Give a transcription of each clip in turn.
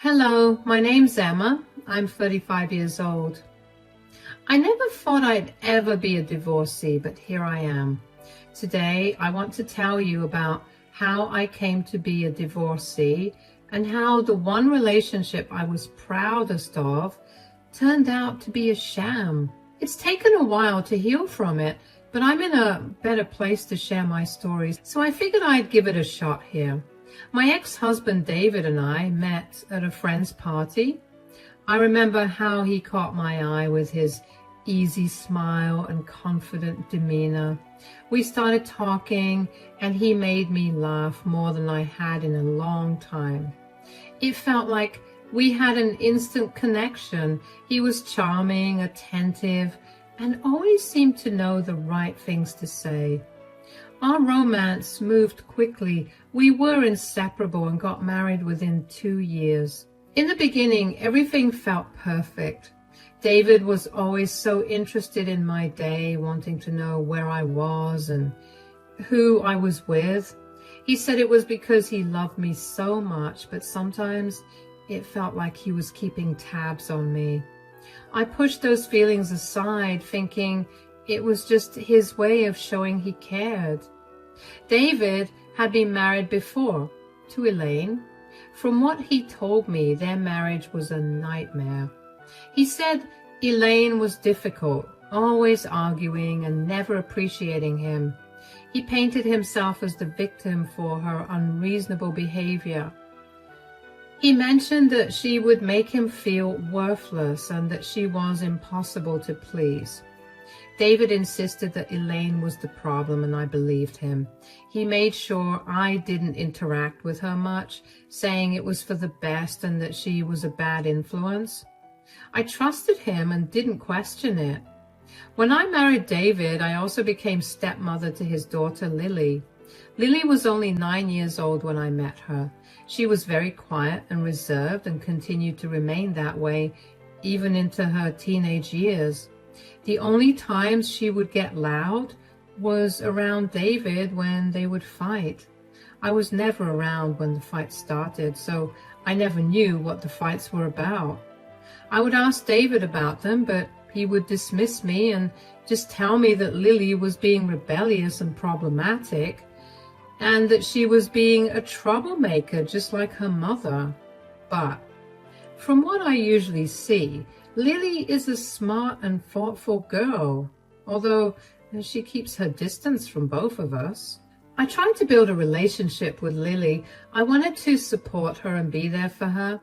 Hello, my name's Emma. I'm 35 years old. I never thought I'd ever be a divorcee, but here I am. Today, I want to tell you about how I came to be a divorcee and how the one relationship I was proudest of turned out to be a sham. It's taken a while to heal from it, but I'm in a better place to share my stories, so I figured I'd give it a shot here. My ex-husband David and I met at a friend's party. I remember how he caught my eye with his easy smile and confident demeanor. We started talking and he made me laugh more than I had in a long time. It felt like we had an instant connection. He was charming, attentive, and always seemed to know the right things to say. Our romance moved quickly. We were inseparable and got married within 2 years. In the beginning, everything felt perfect. David was always so interested in my day, wanting to know where I was and who I was with. He said it was because he loved me so much, but sometimes it felt like he was keeping tabs on me. I pushed those feelings aside, thinking it was just his way of showing he cared. David had been married before, to Elaine. From what he told me, their marriage was a nightmare. He said Elaine was difficult, always arguing and never appreciating him. He painted himself as the victim for her unreasonable behavior. He mentioned that she would make him feel worthless and that she was impossible to please. David insisted that Elaine was the problem, and I believed him. He made sure I didn't interact with her much, saying it was for the best and that she was a bad influence. I trusted him and didn't question it. When I married David, I also became stepmother to his daughter, Lily. Lily was only 9 years old when I met her. She was very quiet and reserved and continued to remain that way even into her teenage years. The only times she would get loud was around David when they would fight. I was never around when the fight started, so I never knew what the fights were about. I would ask David about them, but he would dismiss me and just tell me that Lily was being rebellious and problematic, and that she was being a troublemaker just like her mother. But from what I usually see, Lily is a smart and thoughtful girl, although she keeps her distance from both of us. I tried to build a relationship with Lily. I wanted to support her and be there for her,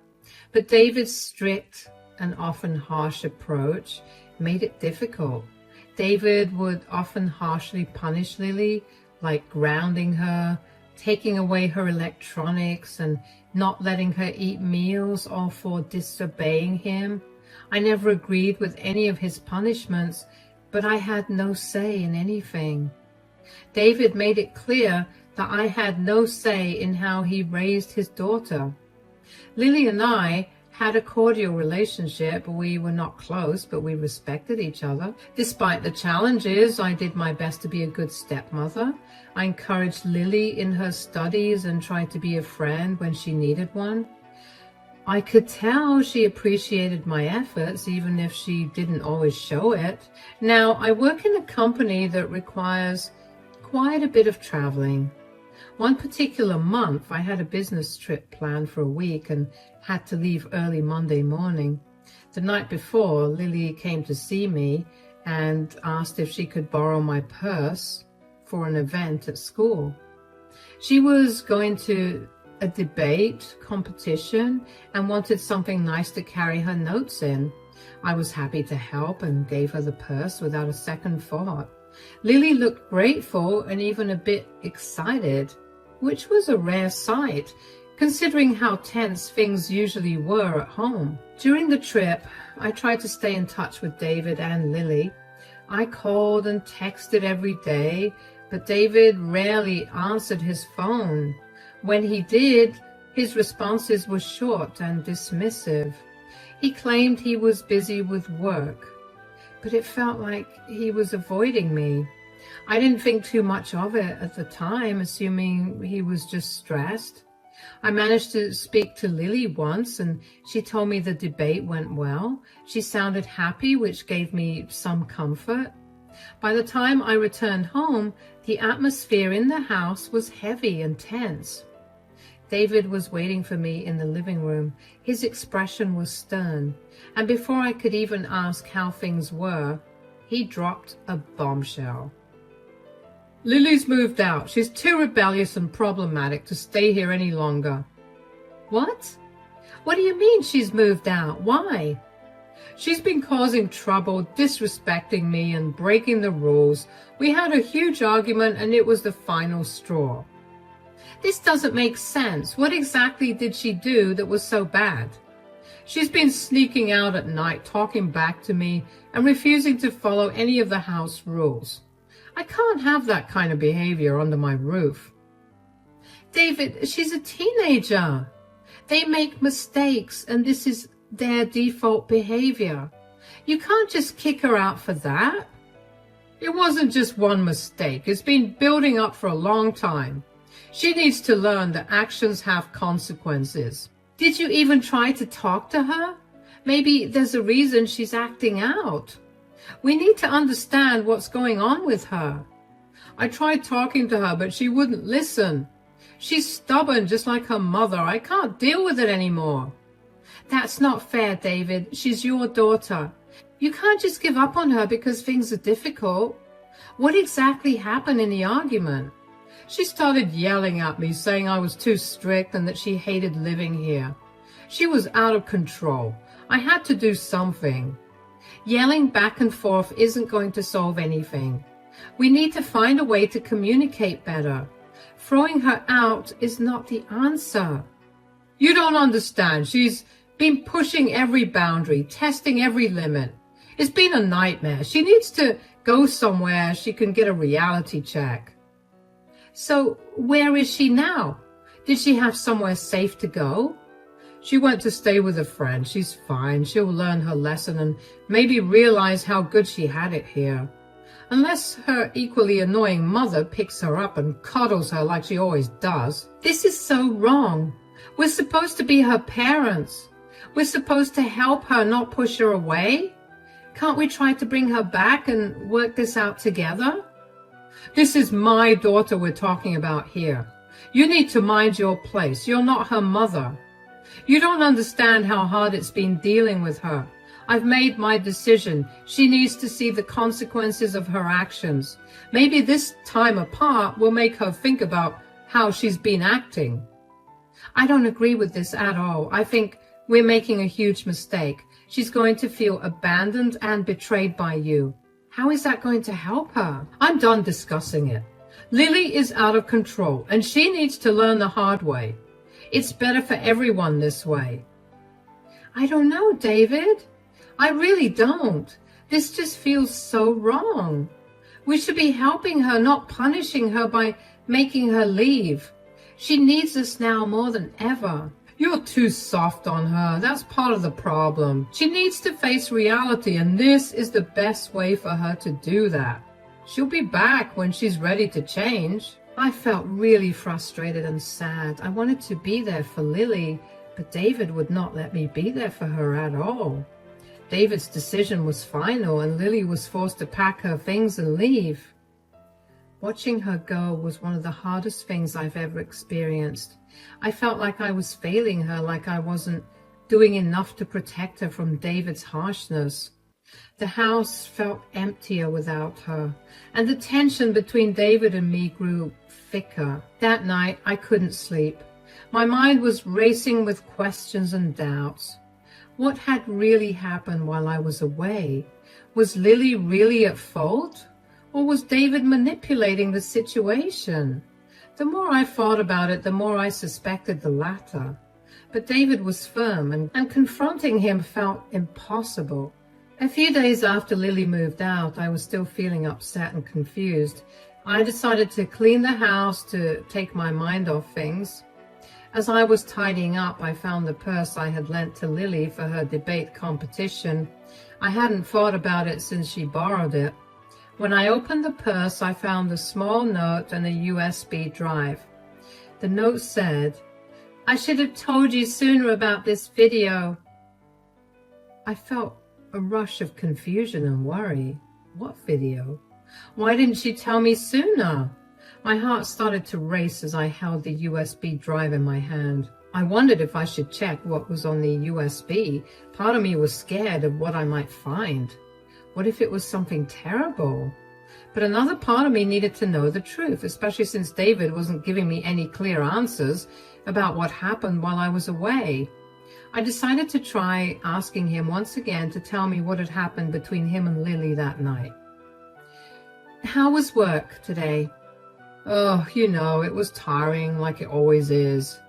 but David's strict and often harsh approach made it difficult. David would often harshly punish Lily, like grounding her, taking away her electronics, and not letting her eat meals, all for disobeying him. I never agreed with any of his punishments, but I had no say in anything. David made it clear that I had no say in how he raised his daughter. Lily and I had a cordial relationship. We were not close, but we respected each other. Despite the challenges, I did my best to be a good stepmother. I encouraged Lily in her studies and tried to be a friend when she needed one. I could tell she appreciated my efforts, even if she didn't always show it. Now, I work in a company that requires quite a bit of traveling. One particular month, I had a business trip planned for a week and had to leave early Monday morning. The night before, Lily came to see me and asked if she could borrow my purse for an event at school. She was going to a debate competition and wanted something nice to carry her notes in. I was happy to help and gave her the purse without a second thought. Lily looked grateful and even a bit excited, which was a rare sight, considering how tense things usually were at home. During the trip, I tried to stay in touch with David and Lily. I called and texted every day, but David rarely answered his phone. When he did, his responses were short and dismissive. He claimed he was busy with work, but it felt like he was avoiding me. I didn't think too much of it at the time, assuming he was just stressed. I managed to speak to Lily once, and she told me the debate went well. She sounded happy, which gave me some comfort. By the time I returned home, the atmosphere in the house was heavy and tense. David was waiting for me in the living room. His expression was stern, and before I could even ask how things were, he dropped a bombshell. Lily's moved out. She's too rebellious and problematic to stay here any longer. What? What do you mean she's moved out? Why? She's been causing trouble, disrespecting me and breaking the rules. We had a huge argument and it was the final straw. This doesn't make sense. What exactly did she do that was so bad? She's been sneaking out at night, talking back to me, and refusing to follow any of the house rules. I can't have that kind of behavior under my roof. David, she's a teenager. They make mistakes, and this is their default behavior. You can't just kick her out for that. It wasn't just one mistake. It's been building up for a long time. She needs to learn that actions have consequences. Did you even try to talk to her? Maybe there's a reason she's acting out. We need to understand what's going on with her. I tried talking to her, but she wouldn't listen. She's stubborn, just like her mother. I can't deal with it anymore. That's not fair, David. She's your daughter. You can't just give up on her because things are difficult. What exactly happened in the argument? She started yelling at me, saying I was too strict and that she hated living here. She was out of control. I had to do something. Yelling back and forth isn't going to solve anything. We need to find a way to communicate better. Throwing her out is not the answer. You don't understand. She's been pushing every boundary, testing every limit. It's been a nightmare. She needs to go somewhere she can get a reality check. So where is she now? Did she have somewhere safe to go? She went to stay with a friend. She's fine. She'll learn her lesson and maybe realize how good she had it here. Unless her equally annoying mother picks her up and coddles her like she always does. This is so wrong. We're supposed to be her parents. We're supposed to help her, not push her away. Can't we try to bring her back and work this out together? This is my daughter we're talking about here. You need to mind your place. You're not her mother. You don't understand how hard it's been dealing with her. I've made my decision. She needs to see the consequences of her actions. Maybe this time apart will make her think about how she's been acting. I don't agree with this at all. I think we're making a huge mistake. She's going to feel abandoned and betrayed by you. How is that going to help her? I'm done discussing it. Lily is out of control, and she needs to learn the hard way. It's better for everyone this way. I don't know, David. I really don't. This just feels so wrong. We should be helping her, not punishing her by making her leave. She needs us now more than ever. You're too soft on her. That's part of the problem. She needs to face reality, and this is the best way for her to do that. She'll be back when she's ready to change. I felt really frustrated and sad. I wanted to be there for Lily, but David would not let me be there for her at all. David's decision was final, and Lily was forced to pack her things and leave. Watching her go was one of the hardest things I've ever experienced. I felt like I was failing her, like I wasn't doing enough to protect her from David's harshness. The house felt emptier without her, and the tension between David and me grew thicker. That night, I couldn't sleep. My mind was racing with questions and doubts. What had really happened while I was away? Was Lily really at fault? Or was David manipulating the situation? The more I thought about it, the more I suspected the latter. But David was firm, and confronting him felt impossible. A few days after Lily moved out, I was still feeling upset and confused. I decided to clean the house to take my mind off things. As I was tidying up, I found the purse I had lent to Lily for her debate competition. I hadn't thought about it since she borrowed it. When I opened the purse, I found a small note and a USB drive. The note said, I should have told you sooner about this video. I felt a rush of confusion and worry. What video? Why didn't she tell me sooner? My heart started to race as I held the USB drive in my hand. I wondered if I should check what was on the USB. Part of me was scared of what I might find. What if it was something terrible? But another part of me needed to know the truth, especially since David wasn't giving me any clear answers about what happened while I was away. I decided to try asking him once again to tell me what had happened between him and Lily that night. How was work today? Oh, it was tiring like it always is.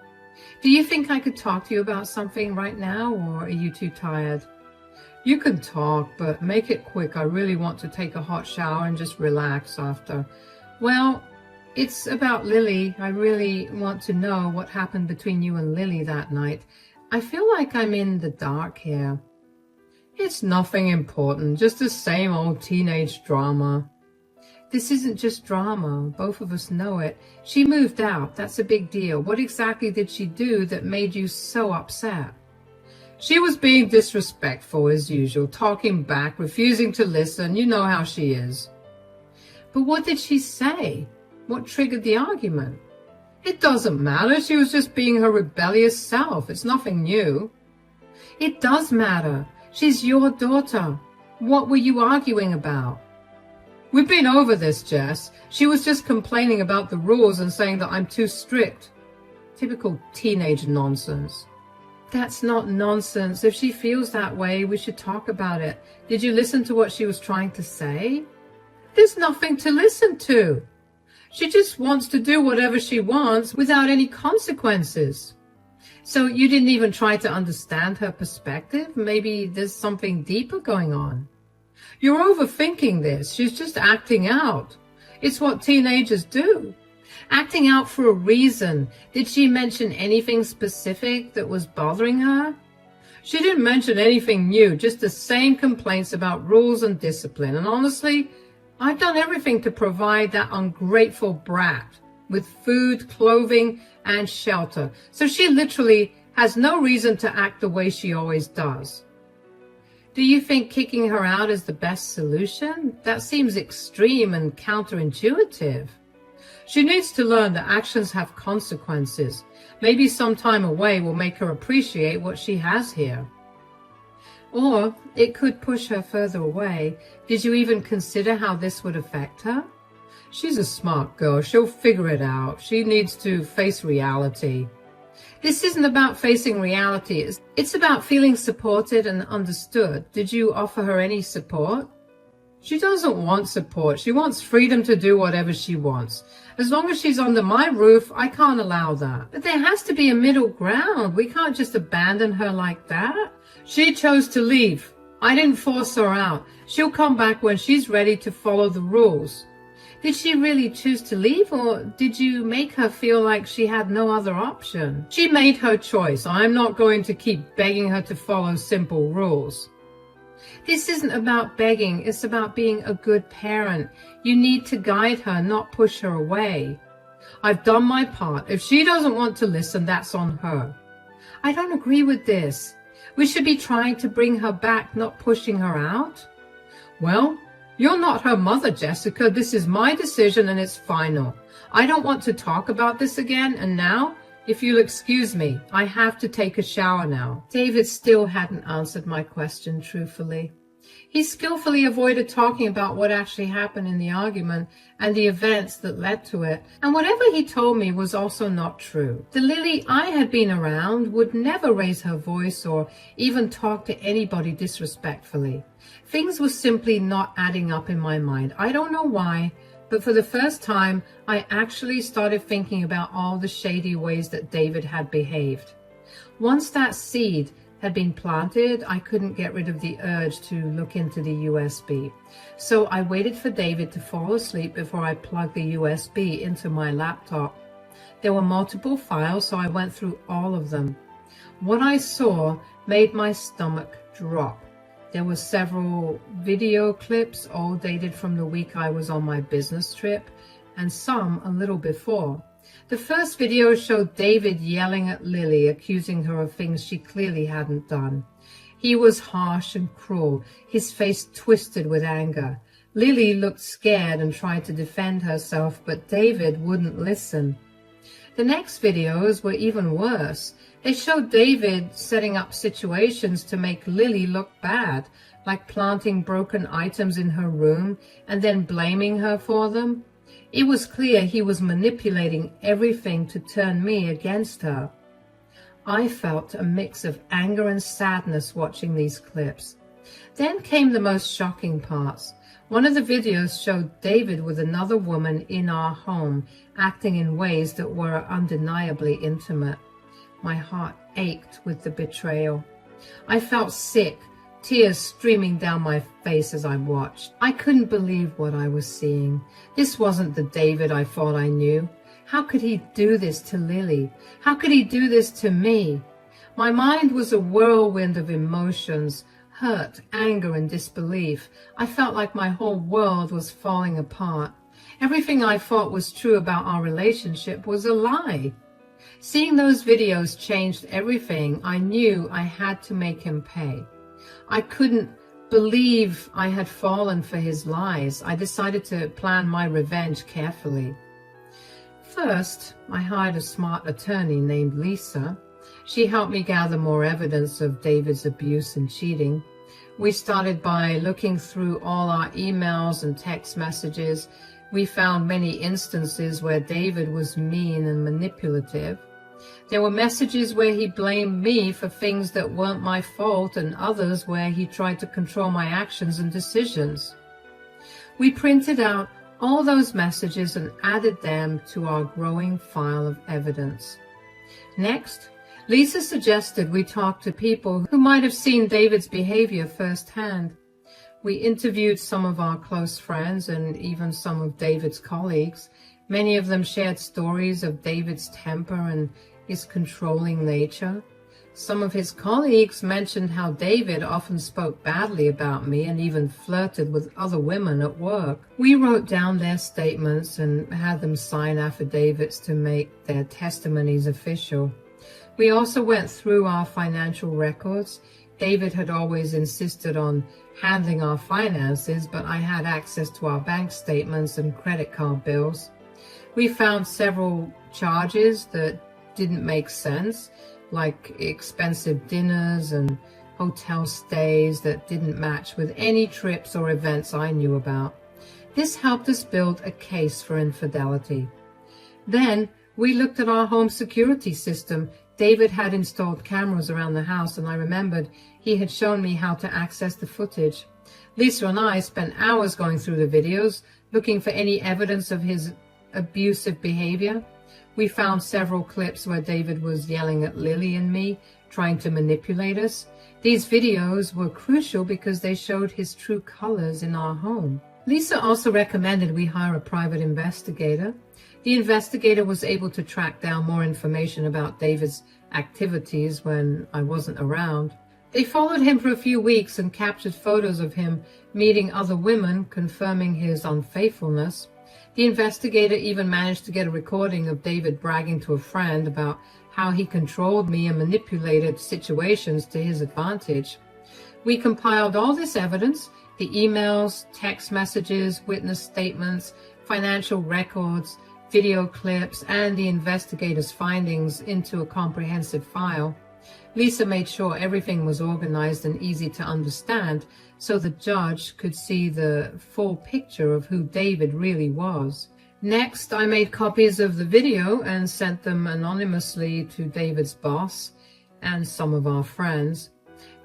Do you think I could talk to you about something right now, or are you too tired? You can talk, but make it quick. I really want to take a hot shower and just relax after. Well, it's about Lily. I really want to know what happened between you and Lily that night. I feel like I'm in the dark here. It's nothing important, just the same old teenage drama. This isn't just drama. Both of us know it. She moved out. That's a big deal. What exactly did she do that made you so upset? She was being disrespectful as usual, talking back, refusing to listen. You know how she is. But what did she say? What triggered the argument? It doesn't matter. She was just being her rebellious self. It's nothing new. It does matter. She's your daughter. What were you arguing about? We've been over this, Jess. She was just complaining about the rules and saying that I'm too strict. Typical teenage nonsense. That's not nonsense. If she feels that way, we should talk about it. Did you listen to what she was trying to say? There's nothing to listen to. She just wants to do whatever she wants without any consequences. So you didn't even try to understand her perspective? Maybe there's something deeper going on. You're overthinking this. She's just acting out. It's what teenagers do. Acting out for a reason. Did she mention anything specific that was bothering her? She didn't mention anything new, just the same complaints about rules and discipline. And honestly, I've done everything to provide that ungrateful brat with food, clothing, and shelter. So she literally has no reason to act the way she always does. Do you think kicking her out is the best solution? That seems extreme and counterintuitive. She needs to learn that actions have consequences. Maybe some time away will make her appreciate what she has here. Or it could push her further away. Did you even consider how this would affect her? She's a smart girl. She'll figure it out. She needs to face reality. This isn't about facing reality. It's about feeling supported and understood. Did you offer her any support? She doesn't want support. She wants freedom to do whatever she wants. As long as she's under my roof, I can't allow that. But there has to be a middle ground. We can't just abandon her like that. She chose to leave. I didn't force her out. She'll come back when she's ready to follow the rules. Did she really choose to leave, or did you make her feel like she had no other option? She made her choice. I'm not going to keep begging her to follow simple rules. This isn't about begging. It's about being a good parent. You need to guide her, not push her away. I've done my part. If she doesn't want to listen, that's on her. I don't agree with this. We should be trying to bring her back, not pushing her out. Well, you're not her mother, Jessica. This is my decision and it's final. I don't want to talk about this again, and now, if you'll excuse me, I have to take a shower now. David still hadn't answered my question truthfully. He skillfully avoided talking about what actually happened in the argument and the events that led to it, and whatever he told me was also not true. The Lily I had been around would never raise her voice or even talk to anybody disrespectfully. Things were simply not adding up in my mind. I don't know why, but for the first time, I actually started thinking about all the shady ways that David had behaved. Once that seed had been planted, I couldn't get rid of the urge to look into the USB. So I waited for David to fall asleep before I plugged the USB into my laptop. There were multiple files, so I went through all of them. What I saw made my stomach drop. There were several video clips, all dated from the week I was on my business trip, and some a little before. The first video showed David yelling at Lily, accusing her of things she clearly hadn't done. He was harsh and cruel, his face twisted with anger. Lily looked scared and tried to defend herself, but David wouldn't listen. The next videos were even worse. They showed David setting up situations to make Lily look bad, like planting broken items in her room and then blaming her for them. It was clear he was manipulating everything to turn me against her. I felt a mix of anger and sadness watching these clips. Then came the most shocking parts. One of the videos showed David with another woman in our home, acting in ways that were undeniably intimate. My heart ached with the betrayal. I felt sick, tears streaming down my face as I watched. I couldn't believe what I was seeing. This wasn't the David I thought I knew. How could he do this to Lily? How could he do this to me? My mind was a whirlwind of emotions, hurt, anger, and disbelief. I felt like my whole world was falling apart. Everything I thought was true about our relationship was a lie. Seeing those videos changed everything. I knew I had to make him pay. I couldn't believe I had fallen for his lies. I decided to plan my revenge carefully. First, I hired a smart attorney named Lisa. She helped me gather more evidence of David's abuse and cheating. We started by looking through all our emails and text messages. We found many instances where David was mean and manipulative. There were messages where he blamed me for things that weren't my fault and others where he tried to control my actions and decisions. We printed out all those messages and added them to our growing file of evidence. Next, Lisa suggested we talk to people who might have seen David's behavior firsthand. We interviewed some of our close friends and even some of David's colleagues. Many of them shared stories of David's temper and his controlling nature. Some of his colleagues mentioned how David often spoke badly about me and even flirted with other women at work. We wrote down their statements and had them sign affidavits to make their testimonies official. We also went through our financial records. David had always insisted on handling our finances, but I had access to our bank statements and credit card bills. We found several charges that didn't make sense, like expensive dinners and hotel stays that didn't match with any trips or events I knew about. This helped us build a case for infidelity. Then we looked at our home security system. David had installed cameras around the house, and I remembered he had shown me how to access the footage. Lisa and I spent hours going through the videos, looking for any evidence of his abusive behavior. We found several clips where David was yelling at Lily and me, trying to manipulate us. These videos were crucial because they showed his true colors in our home. Lisa also recommended we hire a private investigator. The investigator was able to track down more information about David's activities when I wasn't around. They followed him for a few weeks and captured photos of him meeting other women, confirming his unfaithfulness. The investigator even managed to get a recording of David bragging to a friend about how he controlled me and manipulated situations to his advantage. We compiled all this evidence, the emails, text messages, witness statements, financial records, video clips, and the investigator's findings into a comprehensive file. Lisa made sure everything was organized and easy to understand so the judge could see the full picture of who David really was. Next, I made copies of the video and sent them anonymously to David's boss and some of our friends.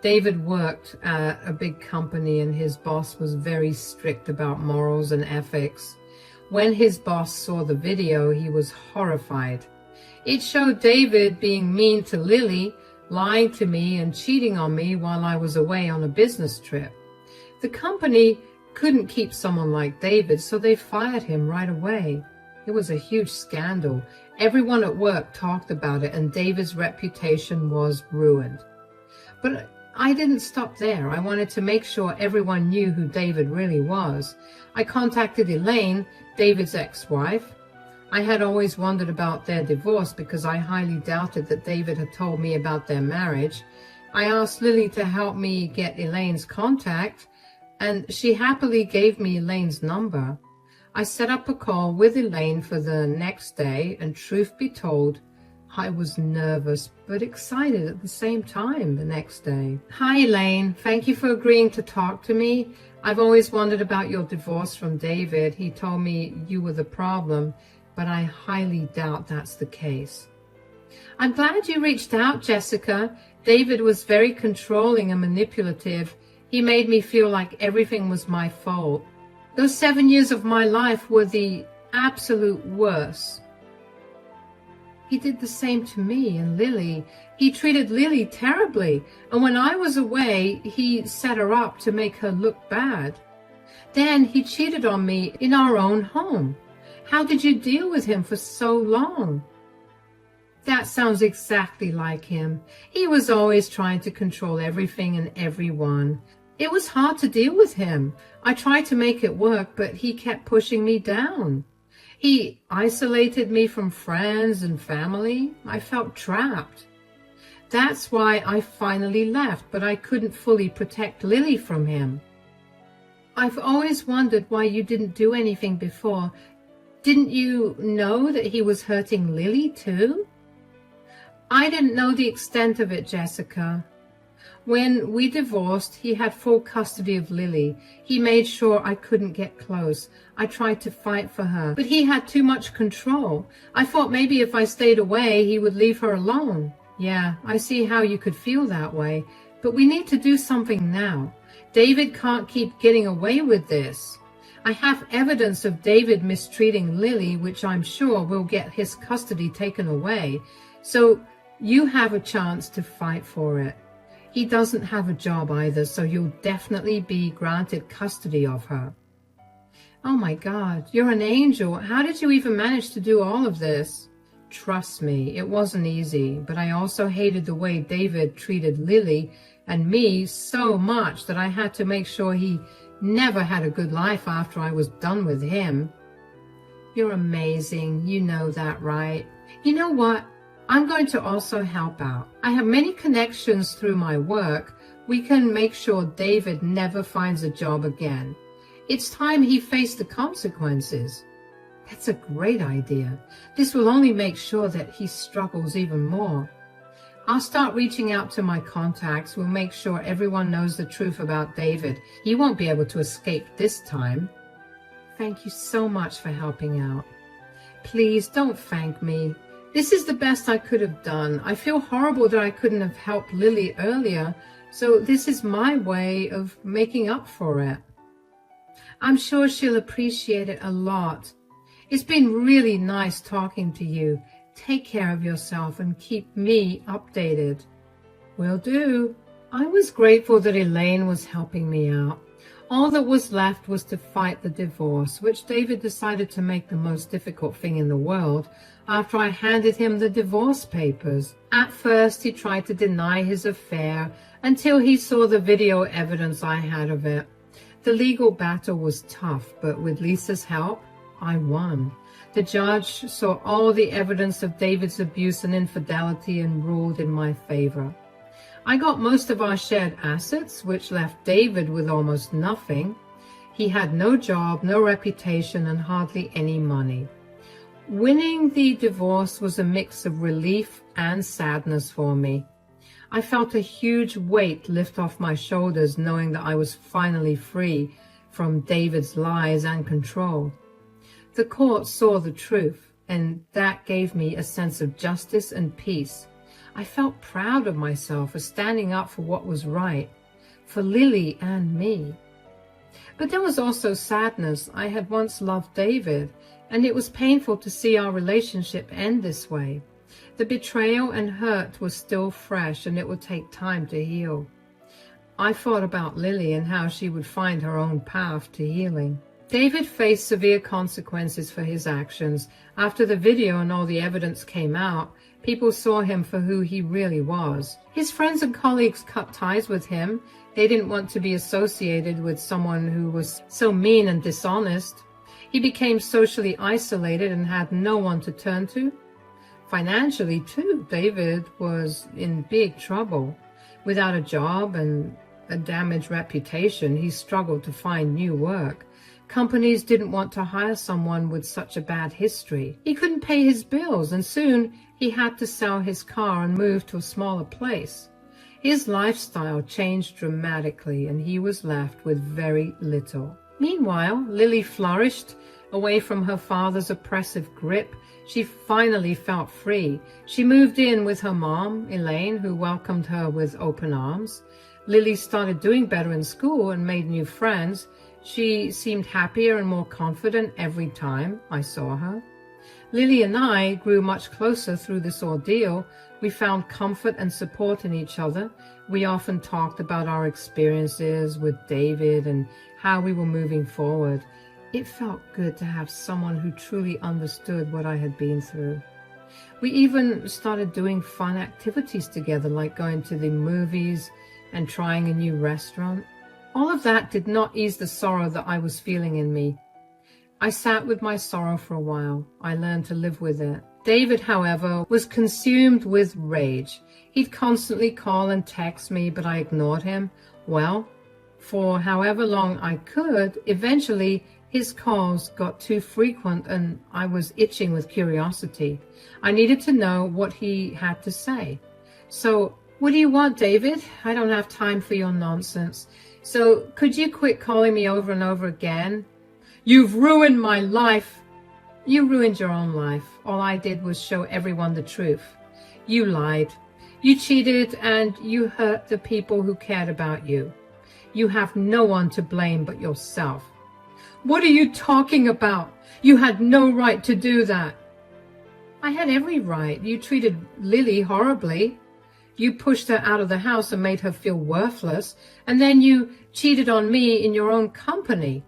David worked at a big company and his boss was very strict about morals and ethics. When his boss saw the video, he was horrified. It showed David being mean to Lily, lying to me and cheating on me while I was away on a business trip. The company couldn't keep someone like David, so they fired him right away. It was a huge scandal. Everyone at work talked about it, and David's reputation was ruined. But I didn't stop there. I wanted to make sure everyone knew who David really was. I contacted Elaine, David's ex-wife. I had always wondered about their divorce because I highly doubted that David had told me about their marriage. I asked Lily to help me get Elaine's contact, and she happily gave me Elaine's number. I set up a call with Elaine for the next day, and truth be told, I was nervous but excited at the same time the next day. Hi Elaine, thank you for agreeing to talk to me. I've always wondered about your divorce from David. He told me you were the problem, but I highly doubt that's the case. I'm glad you reached out, Jessica. David was very controlling and manipulative. He made me feel like everything was my fault. Those 7 years of my life were the absolute worst. He did the same to me and Lily. He treated Lily terribly, and when I was away, he set her up to make her look bad. Then he cheated on me in our own home. How did you deal with him for so long? That sounds exactly like him. He was always trying to control everything and everyone. It was hard to deal with him. I tried to make it work, but he kept pushing me down. He isolated me from friends and family. I felt trapped. That's why I finally left, but I couldn't fully protect Lily from him. I've always wondered why you didn't do anything before. Didn't you know that he was hurting Lily too? I didn't know the extent of it, Jessica. When we divorced, he had full custody of Lily. He made sure I couldn't get close. I tried to fight for her, but he had too much control. I thought maybe if I stayed away, he would leave her alone. Yeah, I see how you could feel that way, but we need to do something now. David can't keep getting away with this. I have evidence of David mistreating Lily, which I'm sure will get his custody taken away. So you have a chance to fight for it. He doesn't have a job either, so you'll definitely be granted custody of her. Oh my God, you're an angel. How did you even manage to do all of this? Trust me, it wasn't easy, but I also hated the way David treated Lily and me so much that I had to make sure he never had a good life after I was done with him. You're amazing. You know that, right? You know what? I'm going to also help out. I have many connections through my work. We can make sure David never finds a job again. It's time he faced the consequences. That's a great idea. This will only make sure that he struggles even more. I'll start reaching out to my contacts. We'll make sure everyone knows the truth about David. He won't be able to escape this time. Thank you so much for helping out. Please don't thank me. This is the best I could have done. I feel horrible that I couldn't have helped Lily earlier, so this is my way of making up for it. I'm sure she'll appreciate it a lot. It's been really nice talking to you. Take care of yourself and keep me updated. Will do. I was grateful that Elaine was helping me out. All that was left was to fight the divorce, which David decided to make the most difficult thing in the world after I handed him the divorce papers. At first, he tried to deny his affair until he saw the video evidence I had of it. The legal battle was tough, but with Lisa's help, I won. The judge saw all the evidence of David's abuse and infidelity and ruled in my favor. I got most of our shared assets, which left David with almost nothing. He had no job, no reputation, and hardly any money. Winning the divorce was a mix of relief and sadness for me. I felt a huge weight lift off my shoulders knowing that I was finally free from David's lies and control. The court saw the truth, and that gave me a sense of justice and peace. I felt proud of myself for standing up for what was right, for Lily and me. But there was also sadness. I had once loved David, and it was painful to see our relationship end this way. The betrayal and hurt was still fresh, and it would take time to heal. I thought about Lily and how she would find her own path to healing. David faced severe consequences for his actions. After the video and all the evidence came out, people saw him for who he really was. His friends and colleagues cut ties with him. They didn't want to be associated with someone who was so mean and dishonest. He became socially isolated and had no one to turn to. Financially, too, David was in big trouble. Without a job and a damaged reputation, he struggled to find new work. Companies didn't want to hire someone with such a bad history. He couldn't pay his bills, and soon he had to sell his car and move to a smaller place. His lifestyle changed dramatically, and he was left with very little. Meanwhile, Lily flourished away from her father's oppressive grip. She finally felt free. She moved in with her mom, Elaine, who welcomed her with open arms. Lily started doing better in school and made new friends. She seemed happier and more confident every time I saw her. Lily and I grew much closer through this ordeal. We found comfort and support in each other. We often talked about our experiences with David and how we were moving forward. It felt good to have someone who truly understood what I had been through. We even started doing fun activities together, like going to the movies and trying a new restaurant. All of that did not ease the sorrow that I was feeling in me. I sat with my sorrow for a while. I learned to live with it. David, however, was consumed with rage. He'd constantly call and text me, but I ignored him. Well, for however long I could, eventually his calls got too frequent and I was itching with curiosity. I needed to know what he had to say. So, what do you want, David? I don't have time for your nonsense. So, could you quit calling me over and over again? You've ruined my life. You ruined your own life. All I did was show everyone the truth. You lied. You cheated and you hurt the people who cared about you. You have no one to blame but yourself. What are you talking about? You had no right to do that. I had every right. You treated Lily horribly. You pushed her out of the house and made her feel worthless. And then you cheated on me in your own company.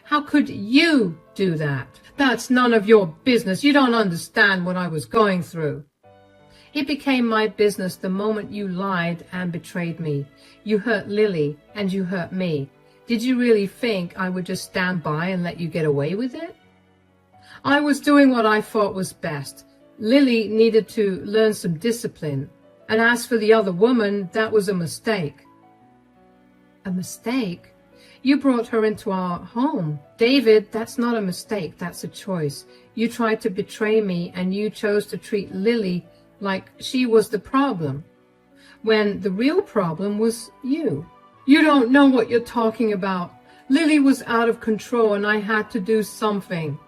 How could you do that? That's none of your business. You don't understand what I was going through. It became my business the moment you lied and betrayed me. You hurt Lily and you hurt me. Did you really think I would just stand by and let you get away with it? I was doing what I thought was best. Lily needed to learn some discipline. And as for the other woman, that was a mistake. A mistake? You brought her into our home. David, that's not a mistake. That's a choice. You tried to betray me and you chose to treat Lily like she was the problem, when the real problem was you. You don't know what you're talking about. Lily was out of control and I had to do something.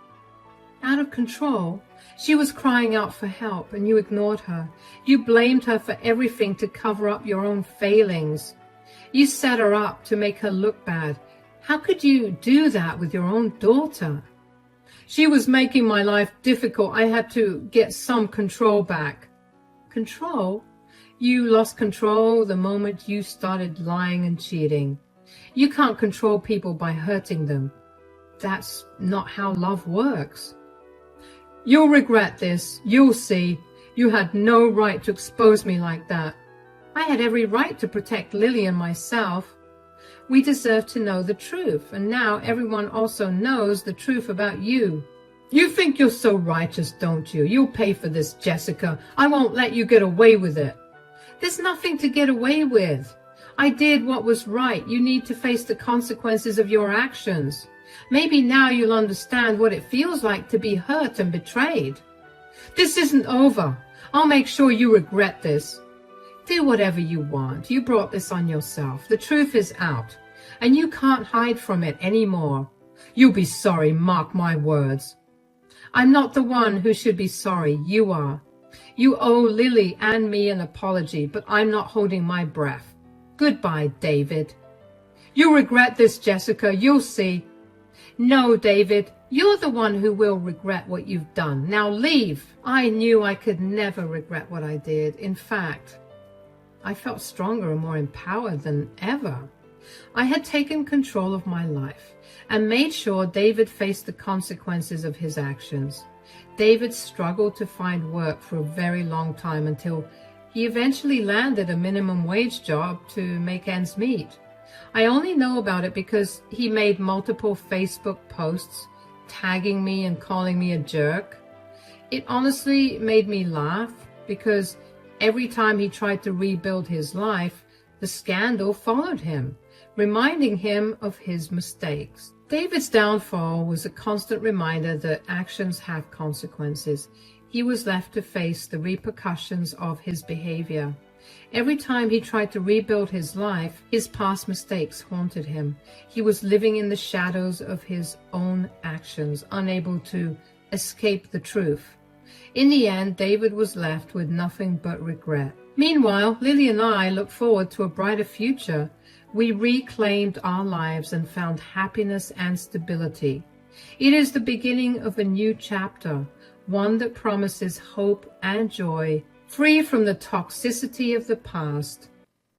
Out of control? She was crying out for help and you ignored her. You blamed her for everything to cover up your own failings. You set her up to make her look bad. How could you do that with your own daughter? She was making my life difficult. I had to get some control back. Control? You lost control the moment you started lying and cheating. You can't control people by hurting them. That's not how love works. You'll regret this. You'll see. You had no right to expose me like that. I had every right to protect Lily and myself. We deserve to know the truth, and now everyone also knows the truth about you. You think you're so righteous, don't you? You'll pay for this, Jessica. I won't let you get away with it. There's nothing to get away with. I did what was right. You need to face the consequences of your actions. Maybe now you'll understand what it feels like to be hurt and betrayed. This isn't over. I'll make sure you regret this. Do whatever you want. You brought this on yourself. The truth is out, and you can't hide from it anymore. You'll be sorry, mark my words. I'm not the one who should be sorry. You are. You owe Lily and me an apology, but I'm not holding my breath. Goodbye, David. You'll regret this, Jessica. You'll see. No, David, you're the one who will regret what you've done. Now leave. I knew I could never regret what I did. In fact, I felt stronger and more empowered than ever. I had taken control of my life and made sure David faced the consequences of his actions. David struggled to find work for a very long time until he eventually landed a minimum wage job to make ends meet. I only know about it because he made multiple Facebook posts tagging me and calling me a jerk. It honestly made me laugh because every time he tried to rebuild his life, the scandal followed him, reminding him of his mistakes. David's downfall was a constant reminder that actions have consequences. He was left to face the repercussions of his behavior. Every time he tried to rebuild his life, his past mistakes haunted him. He was living in the shadows of his own actions, unable to escape the truth. In the end, David was left with nothing but regret. Meanwhile, Lily and I look forward to a brighter future. We reclaimed our lives and found happiness and stability. It is the beginning of a new chapter, one that promises hope and joy, free from the toxicity of the past.